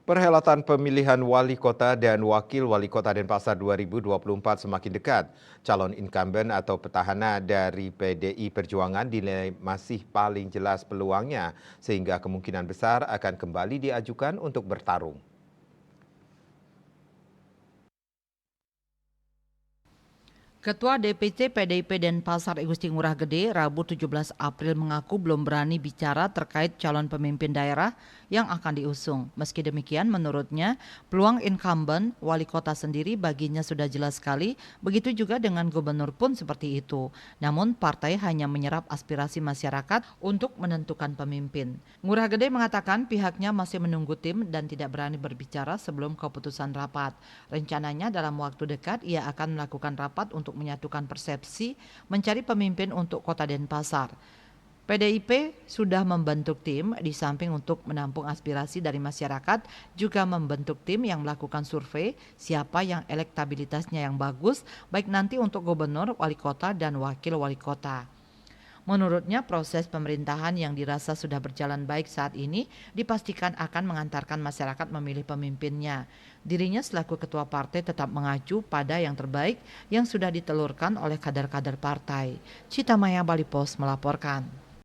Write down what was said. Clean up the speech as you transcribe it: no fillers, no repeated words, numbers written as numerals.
Perhelatan pemilihan wali kota dan wakil wali kota Denpasar 2024 semakin dekat. Calon incumbent atau petahana dari PDI Perjuangan dinilai masih paling jelas peluangnya, sehingga kemungkinan besar akan kembali diajukan untuk bertarung. Ketua DPC PDIP Denpasar Igusti Ngurah Gede Rabu 17 April mengaku belum berani bicara terkait calon pemimpin daerah yang akan diusung. Meski demikian menurutnya peluang incumbent wali kota sendiri baginya sudah jelas sekali, begitu juga dengan gubernur pun seperti itu. Namun partai hanya menyerap aspirasi masyarakat untuk menentukan pemimpin. Ngurah Gede mengatakan pihaknya masih menunggu tim dan tidak berani berbicara sebelum keputusan rapat. Rencananya dalam waktu dekat ia akan melakukan rapat untuk menyatukan persepsi mencari pemimpin untuk Kota Denpasar. PDIP sudah membentuk tim di samping untuk menampung aspirasi dari masyarakat, juga membentuk tim yang melakukan survei siapa yang elektabilitasnya yang bagus, baik nanti untuk gubernur, wali kota, dan wakil wali kota. Menurutnya proses pemerintahan yang dirasa sudah berjalan baik saat ini dipastikan akan mengantarkan masyarakat memilih pemimpinnya. Dirinya selaku ketua partai tetap mengacu pada yang terbaik yang sudah ditelurkan oleh kader-kader partai. Citamaya Bali Post melaporkan.